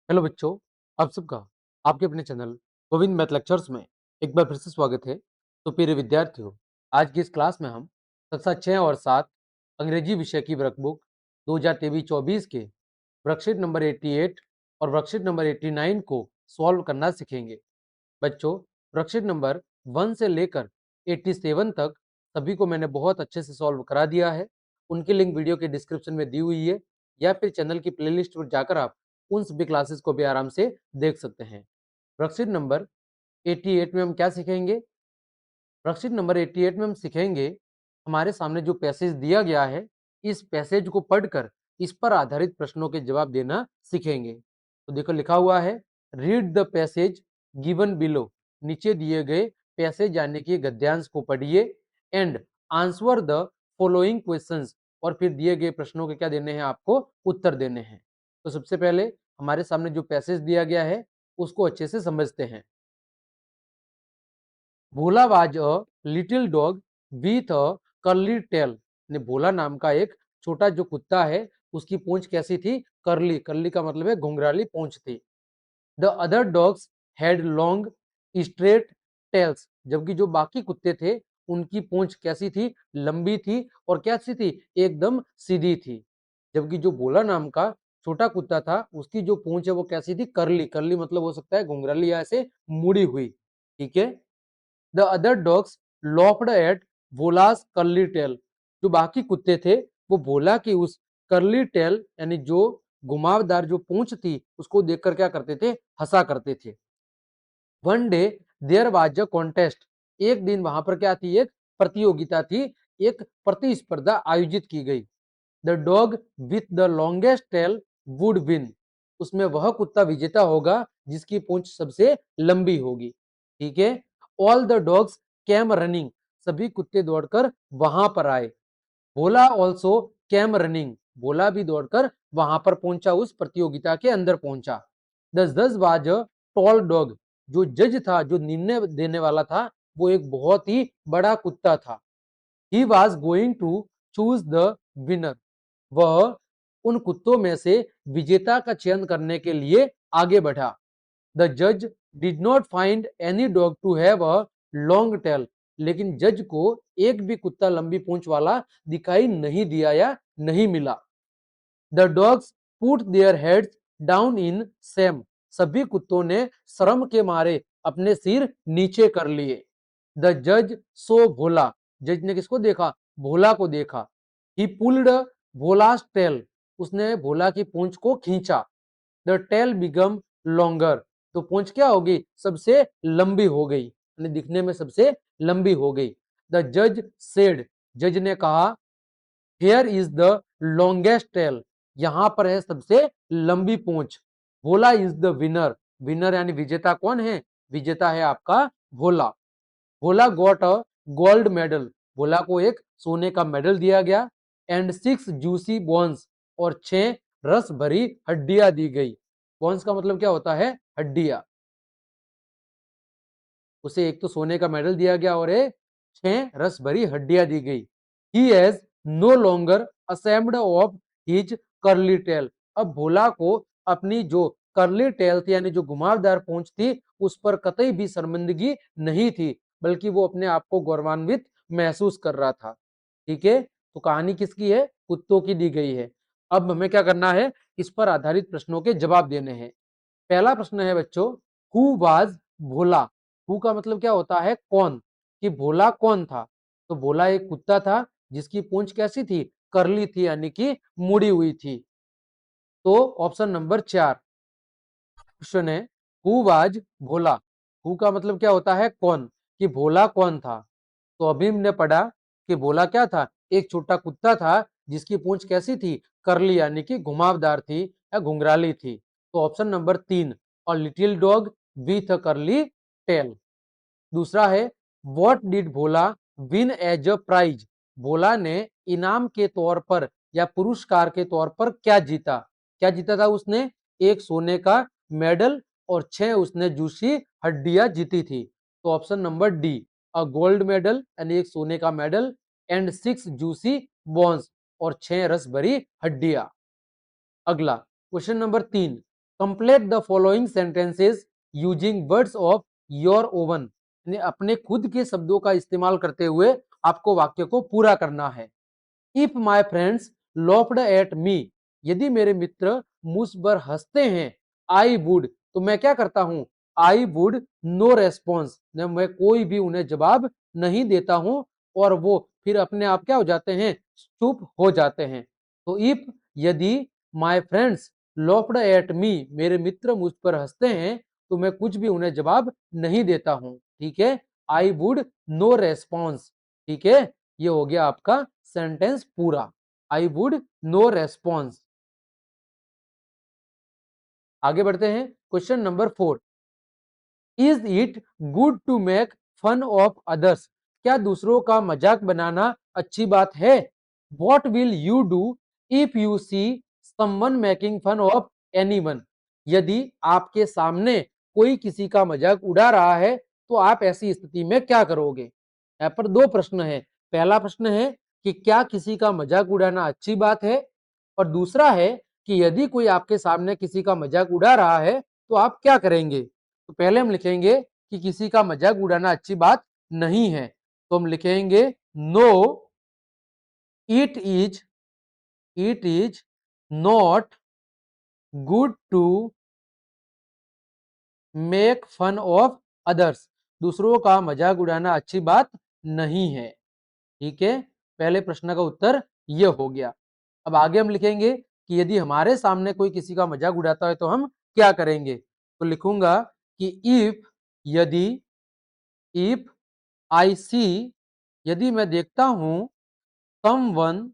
Hello बच्चों, आप सबका आपके अपने चैनल गोविंद मैथ लेक्चर्स में एक बार फिर से स्वागत है। तो प्रिय विद्यार्थियों, आज की इस क्लास में हम कक्षा 6 और 7 अंग्रेजी विषय की वर्कबुक 2023-24 के वर्कशीट नंबर 88 और वर्कशीट नंबर 89 को सॉल्व करना सीखेंगे। बच्चों, वर्कशीट नंबर 1 से लेकर 87 तक सभी को मैंने बहुत अच्छे से सॉल्व करा दिया है। उनकी लिंक वीडियो के डिस्क्रिप्शन में दी हुई है या फिर चैनल की प्लेलिस्ट पर जाकर आप उन सभी क्लासेस को भी आराम से देख सकते हैं। वर्कशीट नंबर 88 में हम क्या सीखेंगे? वर्कशीट नंबर 88 में हम सीखेंगे, हमारे सामने जो पैसेज दिया गया है, इस पैसेज को पढ़कर इस पर आधारित प्रश्नों के जवाब देना सीखेंगे। तो देखो लिखा हुआ है, read the passage given below. नीचे दिए गए पैसेज यानी कि गद्यांश को पढ़िए and answer the following questions. और फिर दिए गए प्रश्नों के क्या देने हैं, आपको उत्तर देने हैं। तो सबसे पहले हमारे सामने जो पैसेज दिया गया है उसको अच्छे से समझते हैं। Bhola was a little dog with a curly tail. ने भोला नाम का एक छोटा जो कुत्ता है उसकी पूंछ कैसी थी? करली। करली का मतलब है घुंघराली पूंछ थी। The other dogs had long straight tails. जबकि जो बाकी कुत्ते थे उनकी पूंछ कैसी थी? लंबी थी और कैसी थी? एकदम सीधी थी। जबकि जो भोला नाम का छोटा कुत्ता था उसकी जो पूंछ है वो कैसी थी? करली। करली मतलब हो सकता है घुंघराली या ऐसे मुड़ी हुई। ठीक है। The other dogs laughed at Bhola's curly tail. जो बाकी कुत्ते थे वो भोला की उस कर्ली टेल यानी जो घुमावदार जो पूंछ थी उसको देखकर क्या करते थे? हंसा करते थे। One day there was a contest. एक दिन वहां पर क्या थी? एक प्रतियोगिता थी, एक प्रतिस्पर्धा आयोजित की गई। The dog with the longest tail would win. उसमें वह कुत्ता विजेता होगा जिसकी पूंछ सबसे लंबी होगी। ठीक है। All the dogs came running. सभी कुत्ते दौड़कर वहां पर आए। Bhola also came running. Bhola भी दौड़कर वहां पर पहुंचा, उस प्रतियोगिता के अंदर पहुंचा। दस दस वाज टॉल डॉग। जो जज था, जो निर्णय देने वाला था, वो एक बहुत ही बड़ा कुत्ता था। He was going to choose the winner. वह उन कुत्तों में से विजेता का चयन करने के लिए आगे बढ़ा। द जज did not find any dog to have a long tail. लेकिन जज को एक भी कुत्ता लंबी पूंछ वाला दिखाई नहीं दिया या नहीं मिला। The dogs put their heads down in same. सभी कुत्तों ने शर्म के मारे अपने सिर नीचे कर लिए। द जज सो भोला। जज ने किसको देखा? भोला को देखा। He pulled Bhola's tail. उसने भोला की पूंछ को खींचा। The tail became longer. तो पूंछ क्या होगी? सबसे लंबी हो गई, दिखने में सबसे लंबी हो गई। द जज सेड। जज ने कहा, here is the longest tail. यहां पर है सबसे लंबी पूंछ। Bhola is the winner. Winner यानी विजेता कौन है? विजेता है आपका Bhola. Bhola got a gold medal. Bhola को एक सोने का मेडल दिया गया। And 6 juicy bones. और 6 रस भरी हड्डियां दी गई। बोन्स का मतलब क्या होता है? हड्डियां। उसे एक तो सोने का मेडल दिया गया और 6 रस भरी हड्डियां दी गई। He has no longer ashamed of his curly tail. अब भोला को अपनी जो कर्ली टेल थी यानी जो घुमावदार पूंछ थी उस पर कतई भी शर्मिंदगी नहीं थी, बल्कि वो अपने आप को गौरवान्वित महसूस कर रहा था। ठीक है। तो कहानी किसकी है? कुत्तों की दी गई है। अब हमें क्या करना है? इस पर आधारित प्रश्नों के जवाब देने हैं। पहला प्रश्न है बच्चों, हु वाज भोला। हु का मतलब क्या होता है? कौन। कि भोला कौन था? तो भोला एक कुत्ता था जिसकी पूंछ कैसी थी? करली थी यानी कि मुड़ी हुई थी। तो ऑप्शन नंबर 4 क्वेश्चन है, हु वाज भोला। हु का मतलब क्या होता है? कौन। कि भोला कौन था? तो अभी हमने पढ़ा कि भोला क्या था? एक छोटा कुत्ता था जिसकी पूंछ कैसी थी? करली यानी कि घुमावदार थी या घुंघराली थी। तो ऑप्शन नंबर 3 और लिटिल डॉग विथ अ करली टेल। दूसरा है, what did Bhola win as a prize. Bhola ने इनाम के तौर पर या पुरस्कार के तौर पर क्या जीता? क्या जीता था उसने? एक सोने का मेडल और 6 उसने जूसी हड्डियां जीती थी। तो ऑप्शन नंबर डी, अ गोल्ड मेडल यानी एक सोने का मेडल एंड 6 जूसी बॉन्स और 6 रस भरी हड्डियां। अगला question number 3, complete the following sentences using words of your oven, अपने खुद के शब्दों का इस्तेमाल करते हुए आपको वाक्य को पूरा करना है। If my friends laughed at me, यदि मेरे मित्र मुझ पर हंसते हैं, आई वुड, तो मैं क्या करता हूं, आई वुड नो रेस्पॉन्स, मैं कोई भी उन्हें जवाब नहीं देता हूं और वो फिर अपने आप क्या हो जाते हैं, चुप हो जाते हैं। तो इफ, यदि, my friends laughed at me, मेरे मित्र मुझ पर हंसते हैं, तो मैं कुछ भी उन्हें जवाब नहीं देता हूं। ठीक है, आई वुड नो रेस्पॉन्स। ठीक है, ये हो गया आपका सेंटेंस पूरा, आई वुड नो रेस्पॉन्स। आगे बढ़ते हैं, question number 4, is it good to make fun of others, क्या दूसरों का मजाक बनाना अच्छी बात है। What will you do if you see someone making fun of anyone, यदि आपके सामने कोई किसी का मजाक उड़ा रहा है तो आप ऐसी स्थिति में क्या करोगे। यहाँ पर दो प्रश्न है, पहला प्रश्न है कि क्या किसी का मजाक उड़ाना अच्छी बात है, और दूसरा है कि यदि कोई आपके सामने किसी का मजाक उड़ा रहा है तो आप क्या करेंगे। तो पहले हम लिखेंगे कि किसी का मजाक उड़ाना अच्छी बात नहीं है, तो हम लिखेंगे no, it is not good to make fun of others, दूसरों का मजाक उड़ाना अच्छी बात नहीं है। ठीक है, पहले प्रश्न का उत्तर यह हो गया। अब आगे हम लिखेंगे कि यदि हमारे सामने कोई किसी का मजाक उड़ाता है तो हम क्या करेंगे। तो लिखूंगा कि इफ, यदि, इफ आई सी, यदि मैं देखता हूं, someone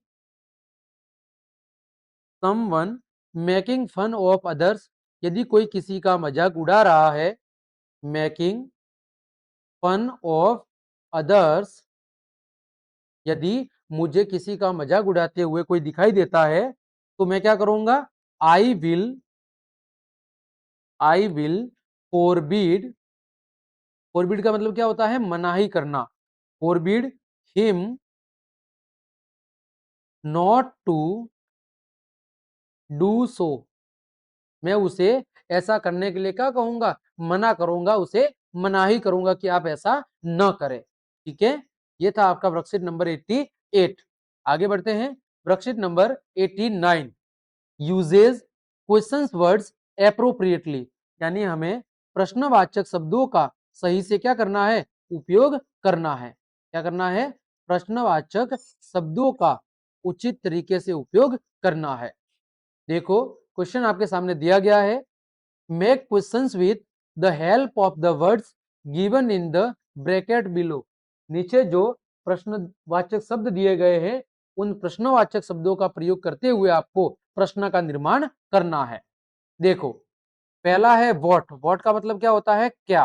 someone making fun of others, यदि कोई किसी का मजाक उड़ा रहा है, मेकिंग फन ऑफ अदर्स, यदि मुझे किसी का मजाक उड़ाते हुए कोई दिखाई देता है तो मैं क्या करूंगा, आई विल फोरबिड, फोरबिड का मतलब क्या होता है, मनाही करना, forbid him not to do so, मैं उसे ऐसा करने के लिए क्या कहूंगा, मना करूंगा, उसे मनाही करूंगा कि आप ऐसा न करें। ठीक है, ये था आपका वर्कशीट नंबर 88। आगे बढ़ते हैं, worksheet number 89, uses questions words appropriately, यानी हमें प्रश्नवाचक शब्दों का सही से क्या करना है, उपयोग करना है। क्या करना है, प्रश्नवाचक शब्दों का उचित तरीके से उपयोग करना है। देखो, क्वेश्चन आपके सामने दिया गया है, make questions with the help of the words given in the bracket below, नीचे जो प्रश्नवाचक शब्द दिए गए हैं उन प्रश्नवाचक शब्दों का प्रयोग करते हुए आपको प्रश्न का निर्माण करना है। देखो, पहला है वॉट, वॉट का मतलब क्या होता है, क्या।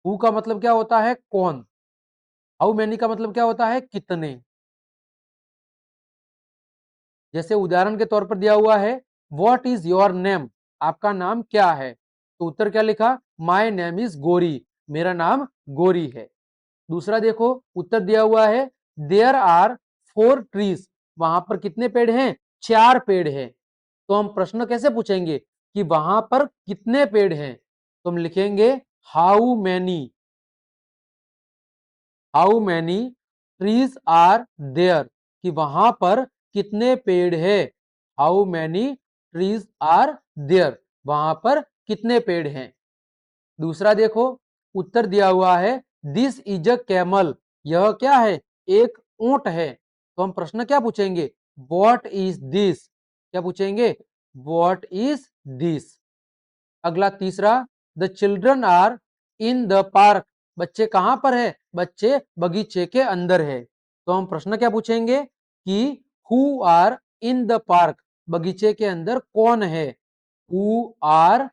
हु का मतलब क्या होता है, कौन। हाउ मैनी का मतलब क्या होता है, कितने। जैसे उदाहरण के तौर पर दिया हुआ है, व्हाट इज योर नेम, आपका नाम क्या है, तो उत्तर क्या लिखा, माय नेम इज गोरी, मेरा नाम गोरी है। दूसरा देखो, उत्तर दिया हुआ है, देयर आर 4 ट्रीज, वहां पर कितने पेड़ हैं, 4 पेड़ हैं। तो हम प्रश्न कैसे पूछेंगे कि वहां पर कितने पेड़ हैं, तो हम लिखेंगे how many trees are there, कि वहां पर कितने पेड़ है, how many trees are there, वहां पर कितने पेड़ हैं। दूसरा देखो, उत्तर दिया हुआ है, दिस इज अ कैमल, यह क्या है, एक ऊंट है। तो हम प्रश्न क्या पूछेंगे, व्हाट इज दिस, क्या पूछेंगे, व्हाट इज दिस। अगला तीसरा, the children are in the park, बच्चे कहां पर है, बच्चे बगीचे के अंदर है। तो हम प्रश्न क्या पूछेंगे कि who are in the park, बगीचे के अंदर कौन है, who are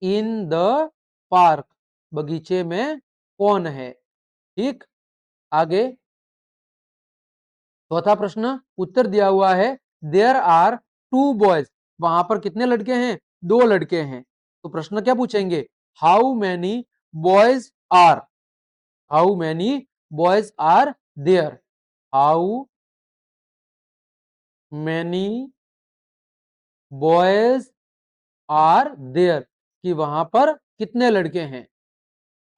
in the park, बगीचे में कौन है। ठीक, आगे चौथा प्रश्न, उत्तर दिया हुआ है, देयर आर 2 बॉयज, वहां पर कितने लड़के हैं, 2 लड़के हैं। तो प्रश्न क्या पूछेंगे, how many boys are, how many boys are there, how many boys are there, कि वहां पर कितने लड़के हैं।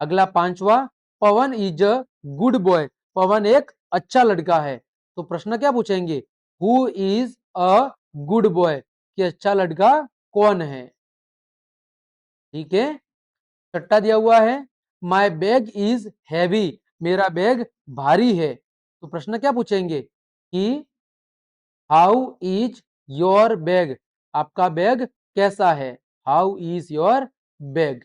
अगला पांचवा, Pawan is a good boy, Pawan एक अच्छा लड़का है। तो प्रश्न क्या पूछेंगे, who is a good boy, कि अच्छा लड़का कौन है। ठीक है। छठा दिया हुआ है, माई बैग इज हैवी, मेरा बैग भारी है। तो प्रश्न क्या पूछेंगे कि हाउ इज योर बैग, आपका बैग कैसा है, हाउ इज योर बैग।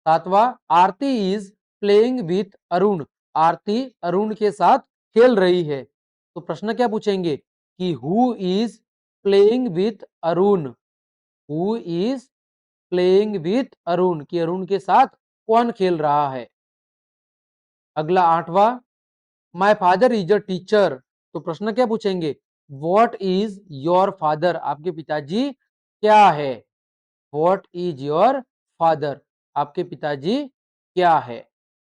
सातवां, आरती इज प्लेइंग विथ अरुण, आरती अरुण के साथ खेल रही है। तो प्रश्न क्या पूछेंगे कि who is playing with Arun, who is playing with Arun, कि अरुण के साथ कौन खेल रहा है। अगला आठवां, my father is a teacher, तो प्रश्न क्या पूछेंगे, वॉट इज योर फादर, आपके पिताजी क्या है, वॉट इज योर फादर, आपके पिताजी क्या है।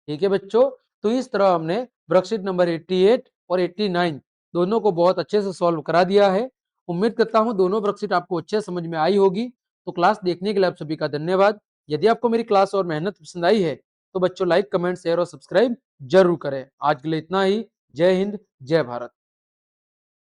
ठीक है बच्चों, तो इस तरह हमने वर्कशीट नंबर 88 और 89 दोनों को बहुत अच्छे से सॉल्व करा दिया है। उम्मीद करता हूं दोनों वर्कशीट आपको अच्छे समझ में आई होगी। तो क्लास देखने के लिए आप सभी का धन्यवाद। यदि आपको मेरी क्लास और मेहनत पसंद आई है तो बच्चों लाइक, कमेंट, शेयर और सब्सक्राइब जरूर करें। आज के लिए इतना ही। जय हिंद, जय भारत।